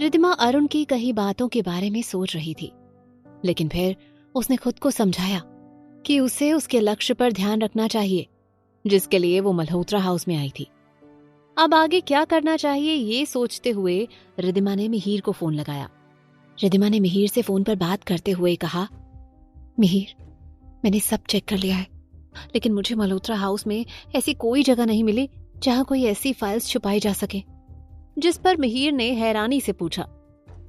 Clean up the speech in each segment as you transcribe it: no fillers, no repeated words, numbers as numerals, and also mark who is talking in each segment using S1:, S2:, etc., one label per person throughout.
S1: रिद्धिमा अरुण की कही बातों के बारे में सोच रही थी, लेकिन फिर उसने खुद को समझाया कि उसे उसके लक्ष्य पर ध्यान रखना चाहिए जिसके लिए वो मल्होत्रा हाउस में आई थी। अब आगे क्या करना चाहिए ये सोचते हुए रिद्धिमा ने मिहिर को फोन लगाया। रिद्धिमा ने मिहिर से फोन पर बात करते हुए कहा, मिहिर, मैंने सब चेक कर लिया है, लेकिन मुझे मल्होत्रा हाउस में ऐसी कोई जगह नहीं मिली जहां कोई ऐसी फाइल्स छुपाई जा सके। जिस पर मिहिर ने हैरानी से पूछा,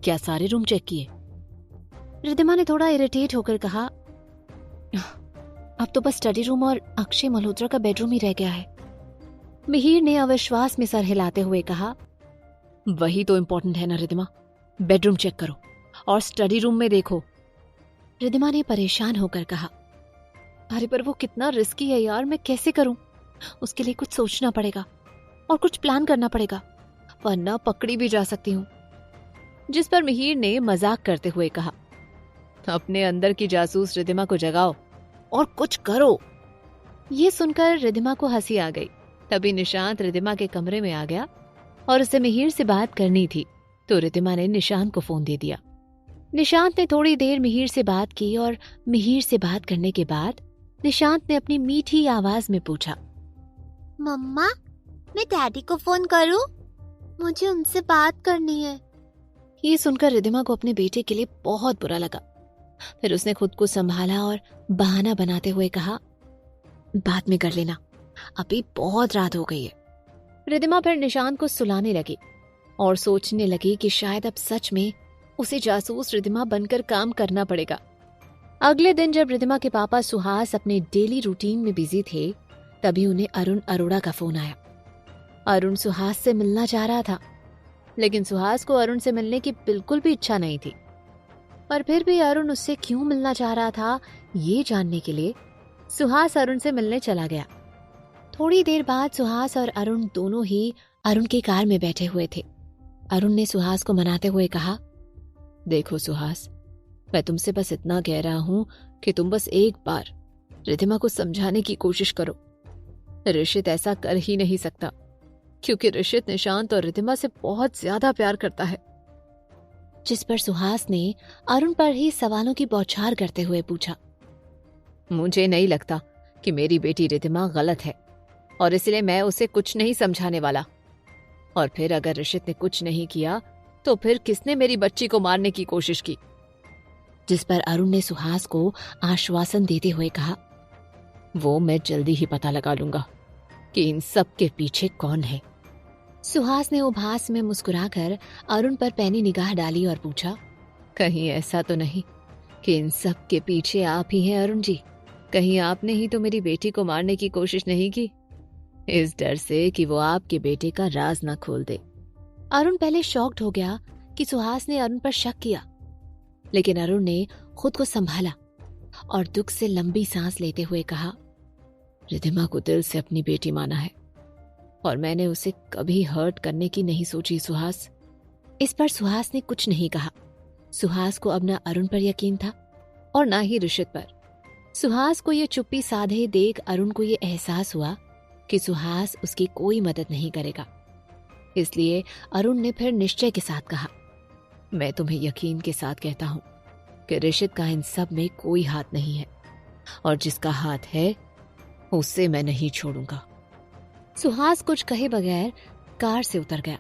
S1: क्या सारे रूम चेक किए? रिद्धिमा ने थोड़ा इरिटेट होकर कहा, अब तो बस स्टडी रूम और अक्षय मल्होत्रा का बेडरूम ही रह गया है। मिहिर ने अविश्वास में सर हिलाते हुए कहा, वही तो इम्पोर्टेंट है ना रिद्धिमा, बेडरूम चेक करो और स्टडी रूम में देखो। रिद्धिमा ने परेशान होकर कहा, अरे पर वो कितना रिस्की है यार, मैं कैसे करूं? उसके लिए कुछ सोचना पड़ेगा और कुछ प्लान करना पड़ेगा, वरना पकड़ी भी जा सकती हूँ। जिस पर मिहिर ने मजाक करते हुए कहा, अपने अंदर की जासूस रिद्धिमा को जगाओ और कुछ करो। ये सुनकर रिद्धिमा को हंसी आ गई। तभी निशांत रिद्धिमा के कमरे में आ गया और उसे मिहिर से बात करनी थी, तो रिद्धिमा ने निशांत को फोन दे दिया। निशांत ने थोड़ी देर मिहिर से बात की और मिहिर से बात करने के बाद निशांत ने अपनी मीठी आवाज में पूछा,
S2: मम्मा, मैं डैडी को फोन करूं? मुझे उनसे बात करनी है।
S1: ये सुनकर रिद्धिमा को अपने बेटे के लिए बहुत बुरा लगा। फिर उसने खुद को संभाला और बहाना बनाते हुए कहा, बाद में कर लेना, अभी बहुत रात हो गई है। रिद्धिमा फिर निशांत को सुलाने लगी और सोचने लगी कि शायद अब सच में उसे जासूस रिद्धिमा बनकर काम करना पड़ेगा। अगले दिन जब रिद्धिमा के पापा सुहास अपने डेली रूटीन में बिजी थे, तभी उन्हें अरुण अरोड़ा का फोन आया। अरुण सुहास से मिलना चाह रहा था, लेकिन सुहास को अरुण से मिलने की बिल्कुल भी इच्छा नहीं थी। पर फिर भी अरुण उससे क्यों मिलना चाह रहा था, ये जानने के लिए सुहास अरुण से मिलने चला गया। थोड़ी देर बाद सुहास और अरुण दोनों ही अरुण की कार में बैठे हुए थे। अरुण ने सुहास को मनाते हुए कहा, देखो सुहास, मैं तुमसे बस इतना कह रहा हूं कि तुम बस एक बार रिद्धिमा को समझाने की कोशिश करो। ऋषित ऐसा कर ही नहीं सकता, क्योंकि ऋषित निशांत और रिद्धिमा से बहुत ज्यादा प्यार करता है। जिस पर सुहास ने अरुण पर ही सवालों की बौछार करते हुए पूछा, मुझे नहीं लगता कि मेरी बेटी रिद्धिमा गलत है और इसलिए मैं उसे कुछ नहीं समझाने वाला। और फिर अगर ऋषित ने कुछ नहीं किया तो फिर किसने मेरी बच्ची को मारने की कोशिश की? जिस पर अरुण ने सुहास को आश्वासन देते हुए कहा, वो मैं जल्दी ही पता लगा लूंगा कि इन सब के पीछे कौन है। सुहास ने उभास में मुस्कुराकर अरुण पर पैनी निगाह डाली और पूछा, कहीं ऐसा तो नहीं कि इन सब के पीछे आप ही हैं अरुण जी? कहीं आपने ही तो मेरी बेटी को मारने की कोशिश नहीं की, इस डर से कि वो आपके बेटे का राज न खोल दे? अरुण पहले शॉक्ड हो गया कि सुहास ने अरुण पर शक किया, लेकिन अरुण ने खुद को संभाला और दुख से लंबी सांस लेते हुए कहा, रिद्धिमा को दिल से अपनी बेटी माना है और मैंने उसे कभी हर्ट करने की नहीं सोची सुहास। इस पर सुहास ने कुछ नहीं कहा। सुहास को अब न अरुण पर यकीन था और न ही ऋषित पर। सुहास को ये चुप्पी साधे देख अरुण को ये एहसास हुआ कि सुहास उसकी कोई मदद नहीं करेगा। इसलिए अरुण ने फिर निश्चय के साथ कहा, मैं तुम्हें यकीन के साथ कहता हूं कि ऋषित का इन सब में कोई हाथ नहीं है और जिसका हाथ है उससे मैं नहीं छोड़ूंगा। सुहास कुछ कहे बगैर कार से उतर गया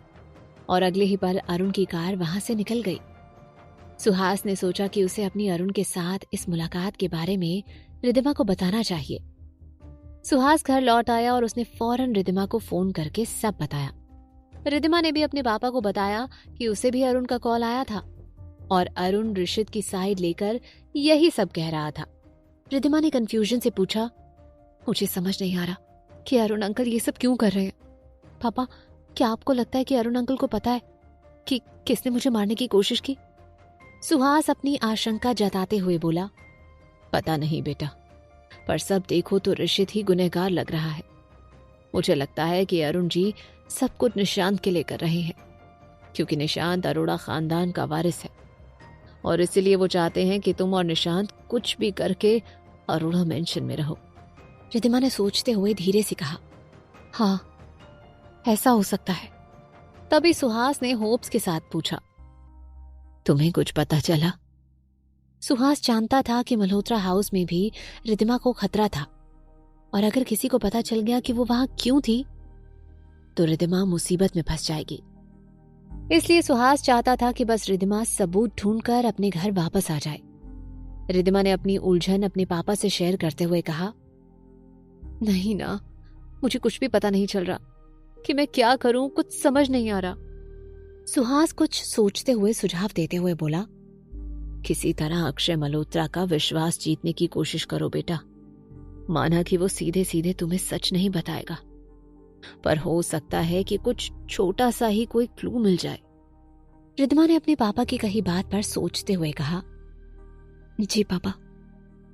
S1: और अगले ही पल अरुण की कार वहां से निकल गई। सुहास ने सोचा कि उसे अपनी अरुण के साथ इस मुलाकात के बारे में रिद्धिमा को बताना चाहिए। सुहास घर लौट आया और उसने फौरन रिद्धिमा को फोन करके सब बताया। रिद्धिमा ने भी अपने पापा को बताया कि उसे भी अरुण का कॉल आया था और अरुण ऋषित की साइड लेकर यही सब कह रहा था। रिद्धिमा ने कंफ्यूजन से पूछा, मुझे समझ नहीं आ रहा कि अरुण अंकल ये सब क्यों कर रहे हैं। पापा, क्या आपको लगता है कि अरुण अंकल को पता है कि किसने मुझे मारने की कोशिश की? सुहास अपनी आशंका जताते हुए बोला, पता नहीं बेटा, पर सब देखो तो ऋषित ही गुनहगार लग रहा है। मुझे लगता है कि अरुण जी सब कुछ निशांत के लिए कर रहे हैं, क्योंकि निशांत अरोड़ा खानदान का वारिस है और इसीलिए वो चाहते हैं कि तुम और निशांत कुछ भी करके अरोड़ा मेंशन में रहो। रिद्धिमा ने सोचते हुए धीरे से कहा, हाँ, ऐसा हो सकता है। तभी सुहास ने होप्स के साथ पूछा, तुम्हें कुछ पता चला? सुहास जानता था कि मल्होत्रा हाउस में भी रिद्धिमा को खतरा था, और अगर किसी को पता चल गया कि वो वहां क्यों थी तो रिद्धिमा मुसीबत में फंस जाएगी। इसलिए सुहास चाहता था कि बस रिद्धिमा सबूत ढूंढकर अपने घर वापस आ जाए। रिद्धिमा ने अपनी उलझन अपने पापा से शेयर करते हुए कहा, नहीं ना, मुझे कुछ भी पता नहीं चल रहा कि मैं क्या करूं, कुछ समझ नहीं आ रहा। सुहास कुछ सोचते हुए सुझाव देते हुए बोला, किसी तरह अक्षय मल्होत्रा का विश्वास जीतने की कोशिश करो बेटा। माना कि वो सीधे सीधे तुम्हें सच नहीं बताएगा, पर हो सकता है कि कुछ छोटा सा ही कोई क्लू मिल जाए। रिद्धिमा ने अपने पापा की कही बात पर सोचते हुए कहा, जी पापा,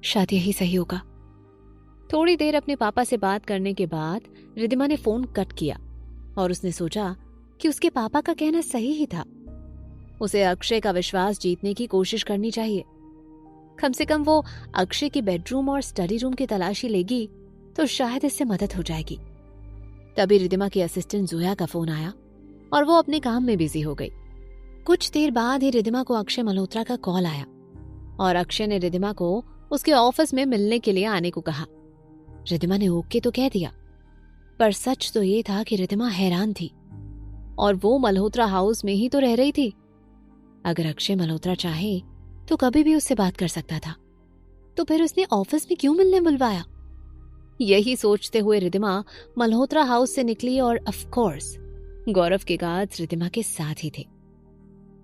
S1: शायद यही सही होगा। थोड़ी देर अपने पापा से बात करने के बाद रिद्धिमा ने फोन कट किया और उसने सोचा कि उसके पापा का कहना सही ही था। उसे अक्षय का विश्वास जीतने की कोशिश करनी चाहिए। कम से कम वो अक्षय की बेडरूम और स्टडी रूम की तलाशी लेगी तो शायद इससे मदद हो जाएगी। तभी रिद्धिमा की असिस्टेंट जोया का फोन आया और वो अपने काम में बिजी हो गई। कुछ देर बाद ही रिद्धिमा को अक्षय मल्होत्रा का कॉल आया और अक्षय ने रिद्धिमा को उसके ऑफिस में मिलने के लिए आने को कहा। रिद्धिमा ने ओके तो कह दिया, पर सच तो ये था कि रिद्धिमा हैरान थी, और वो मल्होत्रा हाउस में ही तो रह रही थी। अगर अक्षय मल्होत्रा चाहे तो कभी भी उससे बात कर सकता था, तो फिर उसने ऑफिस में क्यों मिलने बुलवाया? यही सोचते हुए रिद्धिमा मल्होत्रा हाउस से निकली और ऑफ कोर्स गौरव के गार्ड्स रिद्धिमा के साथ ही थे।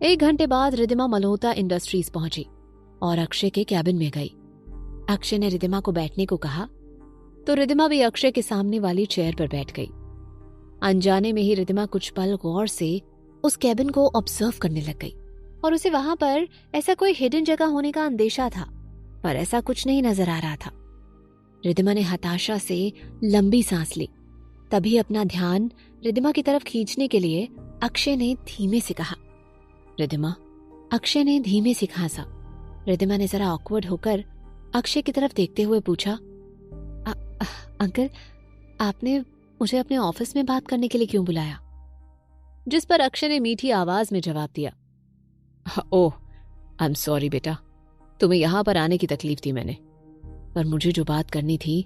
S1: 1 घंटे बाद रिद्धिमा मल्होत्रा इंडस्ट्रीज पहुंची और अक्षय के कैबिन में गई। अक्षय ने रिद्धिमा को बैठने को कहा तो रिद्धिमा भी अक्षय के सामने वाली चेयर पर बैठ गई। अनजाने में ही रिद्धिमा कुछ पल गौर से उस कैबिन को ऑब्जर्व करने लग गई और उसे वहां पर ऐसा कोई हिडन जगह होने का अंदेशा था, पर ऐसा कुछ नहीं नजर आ रहा था। रिद्धिमा ने हताशा से लंबी सांस ली। तभी अपना ध्यान रिद्धिमा की तरफ खींचने के लिए अक्षय ने धीमे से कहा, रिद्धिमा। अक्षय ने धीमे से खांसा। रिद्धिमा ने जरा ऑकवर्ड होकर अक्षय की तरफ देखते हुए पूछा, अंकल, आपने मुझे अपने ऑफिस में बात करने के लिए क्यों बुलाया? जिस पर अक्षय ने मीठी आवाज में जवाब दिया, ओह, आई एम सॉरी बेटा, तुम्हें यहां पर आने की तकलीफ थी मैंने, पर मुझे जो बात करनी थी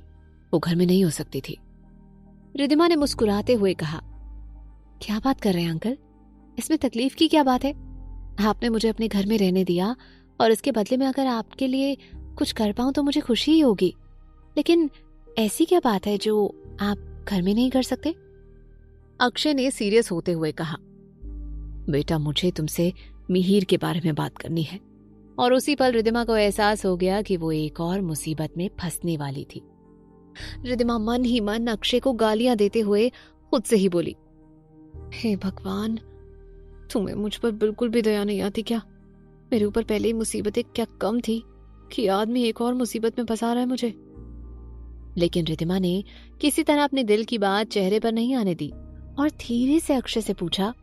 S1: वो घर में नहीं हो सकती थी। रिद्धिमा ने मुस्कुराते हुए कहा, क्या बात कर रहे हैं अंकल, इसमें तकलीफ की क्या बात है? आपने मुझे अपने घर में रहने दिया और इसके बदले में अगर आपके लिए कुछ कर पाऊं तो मुझे खुशी ही होगी, लेकिन ऐसी क्या बात है जो आप घर में नहीं कर सकते? अक्षय ने सीरियस होते हुए कहा, बेटा मुझे तुमसे मिहिर के बारे में बात करनी है। और उसी पल रिद्धिमा को एहसास हो गया कि वो एक और मुसीबत में फंसने वाली थी। रिद्धिमा मन ही मन अक्षय को गालियां देते हुए खुद से ही बोली, हे भगवान, तुम्हें मुझ पर बिल्कुल भी दया नहीं आती क्या? मेरे ऊपर पहले ही मुसीबतें क्या कम थी कि आदमी एक और मुसीबत में फंसा रहा है मुझे। लेकिन रिद्धिमा ने किसी तरह अपने दिल की बात चेहरे पर नहीं आने दी और धीरे से अक्षय से पूछा,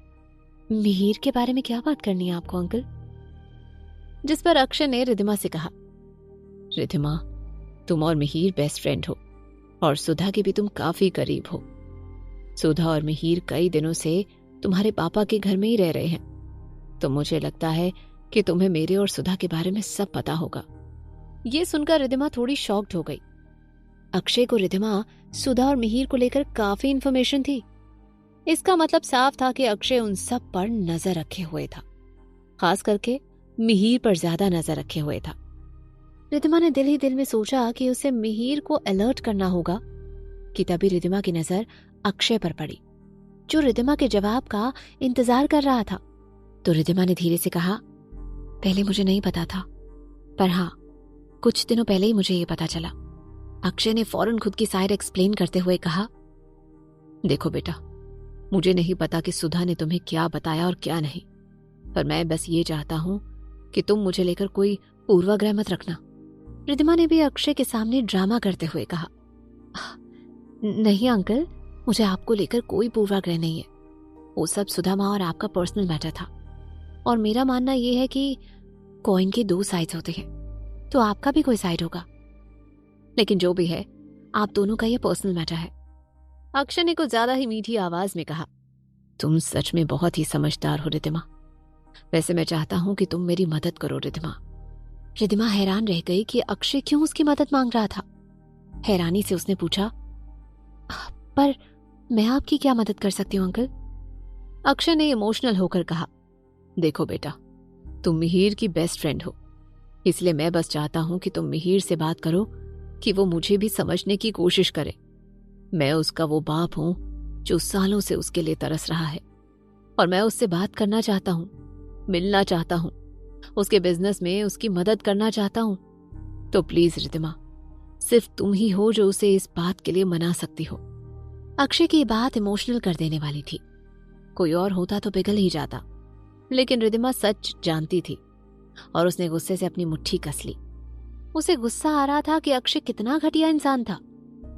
S1: मिहिर के बारे में क्या बात करनी है आपको अंकल? जिस पर अक्षय ने रिद्धिमा से कहा, रिद्धिमा, तुम और मिहिर बेस्ट फ्रेंड हो और सुधा के भी तुम काफी करीब हो। सुधा और मिहिर कई दिनों से तुम्हारे पापा के घर में ही रह रहे हैं, तो मुझे लगता है कि तुम्हें मेरे और सुधा के बारे में सब पता होगा। ये सुनकर रिद्धिमा थोड़ी शॉक्ड हो गई। अक्षय को रिद्धिमा, सुधा और मिहिर को लेकर काफी इंफॉर्मेशन थी। इसका मतलब साफ था कि अक्षय उन सब पर नजर रखे हुए था, खास करके मिहिर पर ज्यादा नजर रखे हुए था। रिद्धिमा ने दिल ही दिल में सोचा कि उसे मिहिर को अलर्ट करना होगा कि तभी रिद्धिमा की नजर अक्षय पर पड़ी, जो रिद्धिमा के जवाब का इंतजार कर रहा था। तो रिद्धिमा ने धीरे से कहा, पहले मुझे नहीं पता था, पर हाँ, कुछ दिनों पहले ही मुझे ये पता चला। अक्षय ने फौरन खुद की साइड एक्सप्लेन करते हुए कहा, देखो बेटा, मुझे नहीं पता कि सुधा ने तुम्हें क्या बताया और क्या नहीं, पर मैं बस ये चाहता हूं कि तुम मुझे लेकर कोई पूर्वाग्रह मत रखना। रिद्धिमा ने भी अक्षय के सामने ड्रामा करते हुए कहा, नहीं अंकल, मुझे आपको लेकर कोई पूर्वाग्रह नहीं है। वो सब सुधा माँ और आपका पर्सनल मैटर था, और मेरा मानना यह है कि कॉइन के 2 साइड्स होते हैं, तो आपका भी कोई साइड होगा। लेकिन जो भी है, आप दोनों का यह पर्सनल मैटर है। अक्षय ने कुछ ज्यादा ही मीठी आवाज में कहा, तुम सच में बहुत ही समझदार हो रिद्धिमा। वैसे मैं चाहता हूं कि तुम मेरी मदद करो रिद्धिमा। रिद्धिमा हैरान रह गई कि अक्षय क्यों उसकी मदद मांग रहा था। हैरानी से उसने पूछा, पर मैं आपकी क्या मदद कर सकती हूँ अंकल? अक्षय ने इमोशनल होकर कहा, देखो बेटा, तुम मिहिर की बेस्ट फ्रेंड हो, इसलिए मैं बस चाहता हूं कि तुम मिहिर से बात करो कि वो मुझे भी समझने की कोशिश करे। मैं उसका वो बाप हूं जो सालों से उसके लिए तरस रहा है, और मैं उससे बात करना चाहता हूं, मिलना चाहता हूं, उसके बिजनेस में उसकी मदद करना चाहता हूं। तो प्लीज रिद्धिमा, सिर्फ तुम ही हो जो उसे इस बात के लिए मना सकती हो। अक्षय की बात इमोशनल कर देने वाली थी। कोई और होता तो पिघल ही जाता, लेकिन रिद्धिमा सच जानती थी और उसने गुस्से से अपनी मुट्ठी कस ली। उसे गुस्सा आ रहा था कि अक्षय कितना घटिया इंसान था।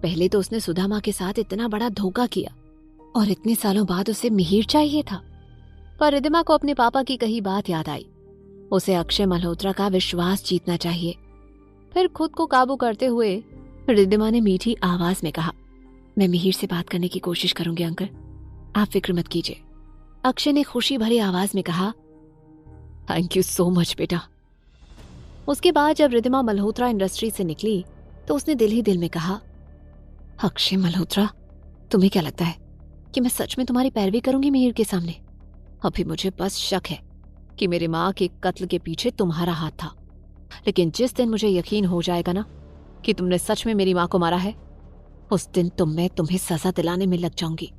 S1: पहले तो उसने सुदामा के साथ इतना बड़ा धोखा किया और इतने सालों बाद उसे मिहिर चाहिए था। पर रिद्धिमा को अपने पापा की कही बात याद आई। उसे अक्षय मल्होत्रा का विश्वास जीतना चाहिए। फिर खुद को काबू करते हुए रिद्धिमा ने मीठी आवाज में कहा, मैं मिहिर से बात करने की कोशिश करूंगी अंकल, आप फिक्र मत कीजिए। अक्षय ने खुशी भरी आवाज में कहा, थैंक यू सो मच बेटा। उसके बाद जब रिद्धिमा मल्होत्रा इंडस्ट्री से निकली तो उसने दिल ही दिल में कहा, अक्षय मल्होत्रा, तुम्हें क्या लगता है कि मैं सच में तुम्हारी पैरवी करूंगी मिहिर के सामने? अभी मुझे बस शक है कि मेरी माँ के कत्ल के पीछे तुम्हारा हाथ था, लेकिन जिस दिन मुझे यकीन हो जाएगा ना कि तुमने सच में मेरी माँ को मारा है, उस दिन मैं तुम्हें सजा दिलाने में लग जाऊंगी,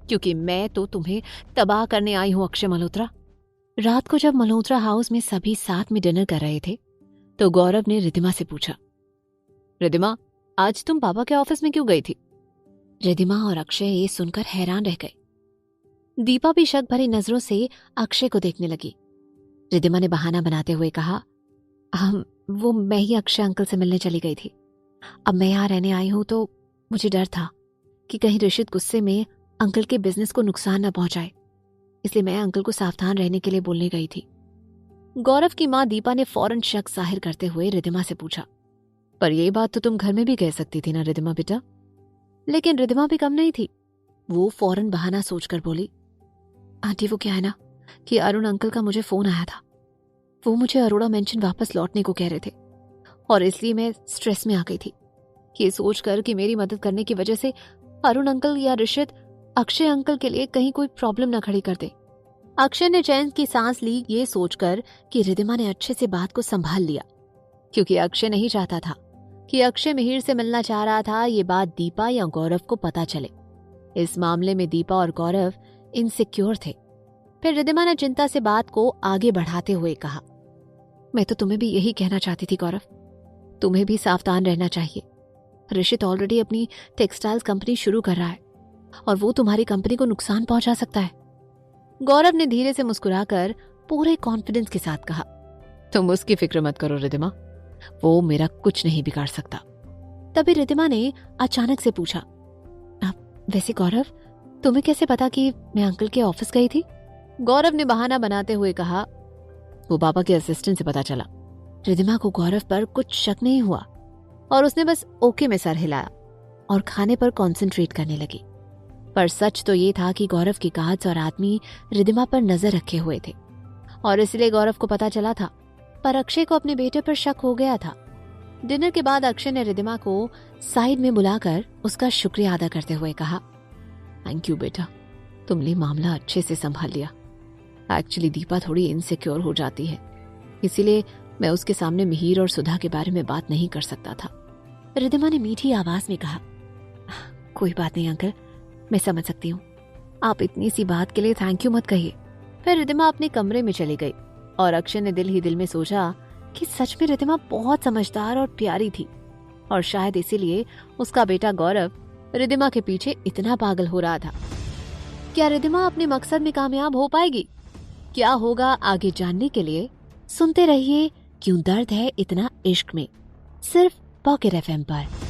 S1: क्योंकि मैं तो तुम्हें तबाह करने आई हूं अक्षय मल्होत्रा। रात को जब मल्होत्रा हाउस में सभी साथ में डिनर कर रहे थे तो गौरव ने रिद्धिमा से पूछा, रिद्धिमा, आज तुम पापा के ऑफिस में क्यों गई थी? रिद्धिमा और अक्षय ये सुनकर हैरान रह गए। दीपा भी शक भरी नजरों से अक्षय को देखने लगी। रिद्धिमा ने बहाना बनाते हुए कहा, मैं ही अक्षय अंकल से मिलने चली गई थी। अब मैं यहाँ रहने आई हूं तो मुझे डर था कि कहीं ऋषित गुस्से में अंकल के बिजनेस को नुकसान न पहुंचाए, इसलिए मैं अंकल को सावधान रहने के लिए बोलने गई थी। गौरव की मां दीपा ने फौरन शक जाहिर करते हुए रिद्धिमा से पूछा, पर यह बात तो तुम घर में भी कह सकती थी ना रिद्धिमा बेटा? लेकिन रिद्धिमा भी कम नहीं थी। वो फौरन बहाना सोचकर बोली, आंटी वो क्या है ना कि अरुण अंकल का मुझे फोन आया था। वो मुझे अरोड़ा मेंशन वापस लौटने को कह रहे थे और इसलिए मैं स्ट्रेस में आ गई थी, ये सोचकर कि मेरी मदद करने की वजह से अरुण अंकल या ऋषित अक्षय अंकल के लिए कहीं कोई प्रॉब्लम न खड़ी कर दे। अक्षय ने चैन की सांस ली, ये सोचकर कि रिद्धिमा ने अच्छे से बात को संभाल लिया, क्योंकि अक्षय नहीं चाहता था कि अक्षय मिहिर से मिलना चाह रहा था ये बात दीपा या गौरव को पता चले। इस मामले में दीपा और गौरव इनसिक्योर थे। फिर रिद्धिमा ने चिंता से बात को आगे बढ़ाते हुए कहा, मैं तो तुम्हें भी यही कहना चाहती थी गौरव, तुम्हें भी सावधान रहना चाहिए। ऋषित ऑलरेडी अपनी टेक्सटाइल्स कंपनी शुरू कर रहा है और वो तुम्हारी कंपनी को नुकसान पहुंचा सकता है। गौरव ने धीरे से मुस्कुराकर पूरे कॉन्फिडेंस के साथ कहा, तुम उसकी फिक्र मत करो रिद्धिमा, वो मेरा कुछ नहीं बिगाड़ सकता। तभी रिद्धिमा ने अचानक से पूछा, वैसे गौरव, तुम्हें कैसे पता कि मैं अंकल के ऑफिस गई थी? गौरव ने बहाना बनाते हुए कहा, वो पापा के असिस्टेंट से पता चला। रिद्धिमा को गौरव पर कुछ शक नहीं हुआ और उसने बस ओके में सर हिलाया और खाने पर कंसंट्रेट करने लगी। पर सच तो ये था कि गौरव के गार्ड्स और आदमी रिद्धिमा पर नजर रखे हुए थे और इसलिए गौरव को पता चला था, पर अक्षय को अपने बेटे पर शक हो गया था। डिनर के बाद अक्षय ने रिद्धिमा को साइड में बुलाकर उसका शुक्रिया अदा करते हुए कहा, थैंक यू बेटा, तुमने मामला अच्छे से संभाल लिया। एक्चुअली दीपा थोड़ी इनसिक्योर हो जाती है, इसीलिए मैं उसके सामने मिहिर और सुधा के बारे में बात नहीं कर सकता था। रिद्धिमा ने मीठी आवाज में कहा, कोई बात नहीं अंकल, मैं समझ सकती हूँ, आप इतनी सी बात के लिए थैंक यू मत कहिए। फिर रिद्धिमा अपने कमरे में चली गई और अक्षय ने दिल ही दिल में सोचा कि सच में रिद्धिमा बहुत समझदार और प्यारी थी और शायद इसीलिए उसका बेटा गौरव रिद्धिमा के पीछे इतना पागल हो रहा था। क्या रिद्धिमा अपने मकसद में कामयाब हो पाएगी? क्या होगा आगे जानने के लिए सुनते रहिए क्यों दर्द है इतना इश्क में, सिर्फ पॉकेट FM पर।